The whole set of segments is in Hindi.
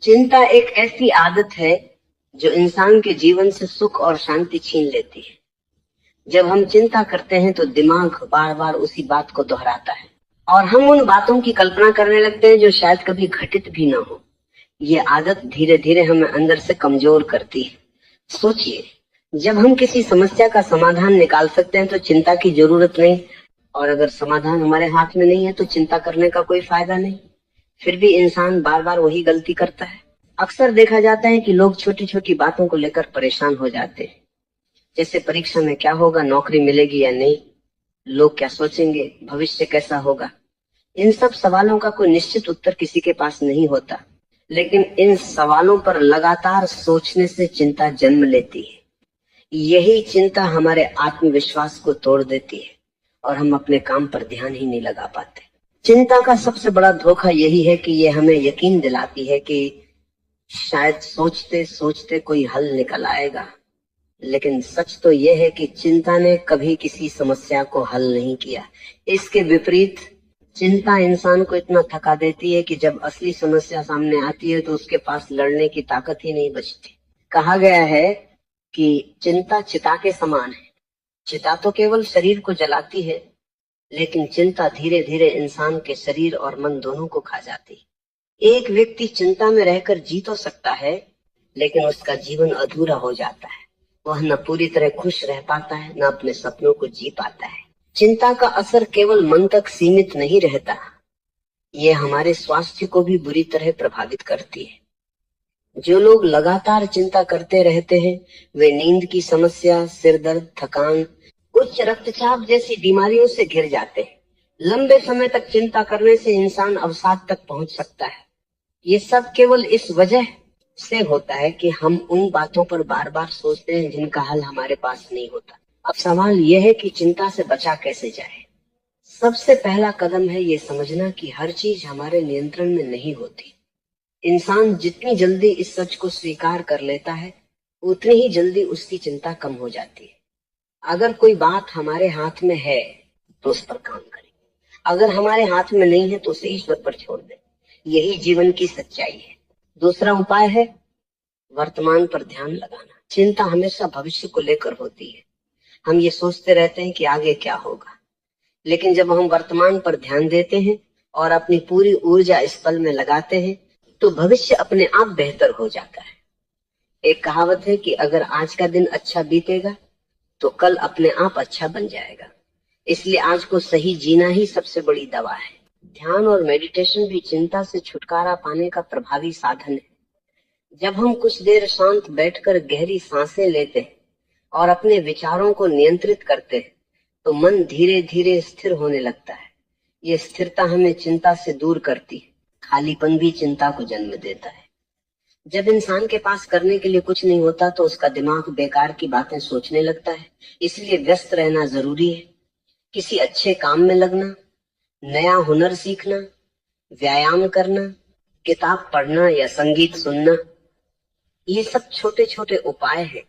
चिंता एक ऐसी आदत है जो इंसान के जीवन से सुख और शांति छीन लेती है। जब हम चिंता करते हैं तो दिमाग बार बार उसी बात को दोहराता है और हम उन बातों की कल्पना करने लगते हैं जो शायद कभी घटित भी ना हो। ये आदत धीरे धीरे हमें अंदर से कमजोर करती है। सोचिए, जब हम किसी समस्या का समाधान निकाल सकते हैं तो चिंता की जरूरत नहीं, और अगर समाधान हमारे हाथ में नहीं है तो चिंता करने का कोई फायदा नहीं। फिर भी इंसान बार बार वही गलती करता है। अक्सर देखा जाता है कि लोग छोटी छोटी बातों को लेकर परेशान हो जाते हैं, जैसे परीक्षा में क्या होगा, नौकरी मिलेगी या नहीं, लोग क्या सोचेंगे, भविष्य कैसा होगा। इन सब सवालों का कोई निश्चित उत्तर किसी के पास नहीं होता, लेकिन इन सवालों पर लगातार सोचने से चिंता जन्म लेती है। यही चिंता हमारे आत्मविश्वास को तोड़ देती है और हम अपने काम पर ध्यान ही नहीं लगा पाते। चिंता का सबसे बड़ा धोखा यही है कि ये हमें यकीन दिलाती है कि शायद सोचते सोचते कोई हल निकल आएगा, लेकिन सच तो यह है कि चिंता ने कभी किसी समस्या को हल नहीं किया। इसके विपरीत चिंता इंसान को इतना थका देती है कि जब असली समस्या सामने आती है तो उसके पास लड़ने की ताकत ही नहीं बचती। कहा गया है कि चिंता चिता के समान है। चिता तो केवल शरीर को जलाती है, लेकिन चिंता धीरे धीरे इंसान के शरीर और मन दोनों को खा जाती है। एक व्यक्ति चिंता में रहकर जी तो सकता है, लेकिन उसका जीवन अधूरा हो जाता है। वह न पूरी तरह खुश रह पाता है, न अपने सपनों को जी पाता है। चिंता का असर केवल मन तक सीमित नहीं रहता, यह हमारे स्वास्थ्य को भी बुरी तरह प्रभावित करती है। जो लोग लगातार चिंता करते रहते हैं, वे नींद की समस्या, सिर दर्द, थकान, उच्च रक्तचाप जैसी बीमारियों से घिर जाते हैं। लंबे समय तक चिंता करने से इंसान अवसाद तक पहुंच सकता है। ये सब केवल इस वजह से होता है कि हम उन बातों पर बार बार सोचते हैं जिनका हल हमारे पास नहीं होता। अब सवाल यह है कि चिंता से बचा कैसे जाए। सबसे पहला कदम है ये समझना कि हर चीज हमारे नियंत्रण में नहीं होती। इंसान जितनी जल्दी इस सच को स्वीकार कर लेता है, उतनी ही जल्दी उसकी चिंता कम हो जाती है। अगर कोई बात हमारे हाथ में है तो उस पर काम करें, अगर हमारे हाथ में नहीं है तो उसे ईश्वर पर छोड़ दें। यही जीवन की सच्चाई है। दूसरा उपाय है वर्तमान पर ध्यान लगाना। चिंता हमेशा भविष्य को लेकर होती है। हम ये सोचते रहते हैं कि आगे क्या होगा, लेकिन जब हम वर्तमान पर ध्यान देते हैं और अपनी पूरी ऊर्जा इस पल में लगाते हैं तो भविष्य अपने आप बेहतर हो जाता है। एक कहावत है कि अगर आज का दिन अच्छा बीतेगा तो कल अपने आप अच्छा बन जाएगा। इसलिए आज को सही जीना ही सबसे बड़ी दवा है। ध्यान और मेडिटेशन भी चिंता से छुटकारा पाने का प्रभावी साधन है। जब हम कुछ देर शांत बैठकर गहरी सांसें लेते हैं और अपने विचारों को नियंत्रित करते हैं तो मन धीरे धीरे स्थिर होने लगता है। ये स्थिरता हमें चिंता से दूर करती है। खालीपन भी चिंता को जन्म देता है। जब इंसान के पास करने के लिए कुछ नहीं होता तो उसका दिमाग बेकार की बातें सोचने लगता है। इसलिए व्यस्त रहना जरूरी है। किसी अच्छे काम में लगना, नया हुनर सीखना, व्यायाम करना, किताब पढ़ना या संगीत सुनना, ये सब छोटे छोटे उपाय हैं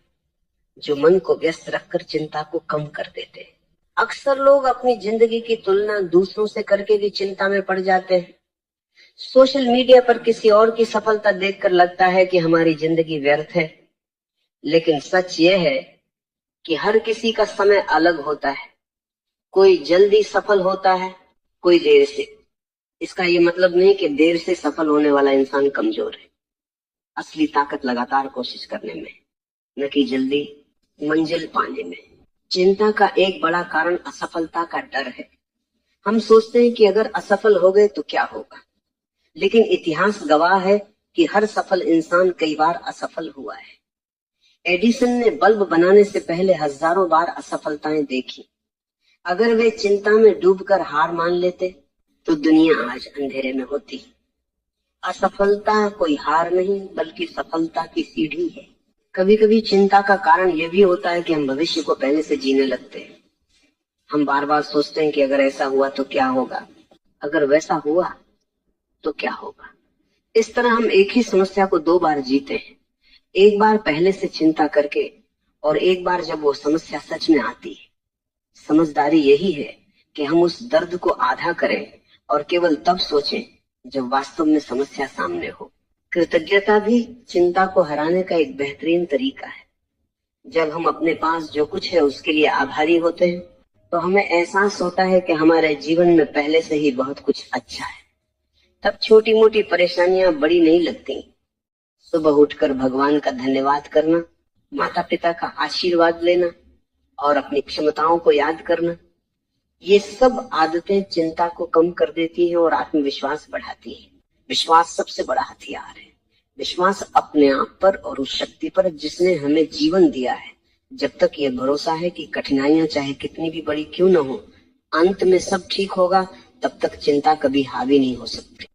जो मन को व्यस्त रखकर चिंता को कम कर देते हैं। अक्सर लोग अपनी जिंदगी की तुलना दूसरों से करके भी चिंता में पड़ जाते हैं। सोशल मीडिया पर किसी और की सफलता देखकर लगता है कि हमारी जिंदगी व्यर्थ है, लेकिन सच यह है कि हर किसी का समय अलग होता है। कोई जल्दी सफल होता है, कोई देर से। इसका ये मतलब नहीं कि देर से सफल होने वाला इंसान कमजोर है। असली ताकत लगातार कोशिश करने में, न कि जल्दी मंजिल पाने में। चिंता का एक बड़ा कारण असफलता का डर है। हम सोचते हैं कि अगर असफल हो गए तो क्या होगा, लेकिन इतिहास गवाह है कि हर सफल इंसान कई बार असफल हुआ है। एडिसन ने बल्ब बनाने से पहले हजारों बार असफलताएं देखी। अगर वे चिंता में डूबकर हार मान लेते तो दुनिया आज अंधेरे में होती। असफलता कोई हार नहीं, बल्कि सफलता की सीढ़ी है। कभी कभी चिंता का कारण यह भी होता है कि हम भविष्य को पहले से जीने लगते हैं। हम बार बार सोचते हैं कि अगर ऐसा हुआ तो क्या होगा, अगर वैसा हुआ तो क्या होगा। इस तरह हम एक ही समस्या को दो बार जीते हैं, एक बार पहले से चिंता करके और एक बार जब वो समस्या सच में आती है। समझदारी यही है कि हम उस दर्द को आधा करें और केवल तब सोचें जब वास्तव में समस्या सामने हो। कृतज्ञता भी चिंता को हराने का एक बेहतरीन तरीका है। जब हम अपने पास जो कुछ है उसके लिए आभारी होते हैं तो हमें एहसास होता है कि हमारे जीवन में पहले से ही बहुत कुछ अच्छा है। तब छोटी मोटी परेशानियां बड़ी नहीं लगती। सुबह उठकर भगवान का धन्यवाद करना, माता पिता का आशीर्वाद लेना और अपनी क्षमताओं को याद करना, ये सब आदतें चिंता को कम कर देती हैं और आत्मविश्वास बढ़ाती हैं। विश्वास सबसे बड़ा हथियार है। विश्वास अपने आप पर और उस शक्ति पर जिसने हमें जीवन दिया है। जब तक ये भरोसा है कि कठिनाइयां चाहे कितनी भी बड़ी क्यों न हो, अंत में सब ठीक होगा, तब तक चिंता कभी हावी नहीं हो सकती।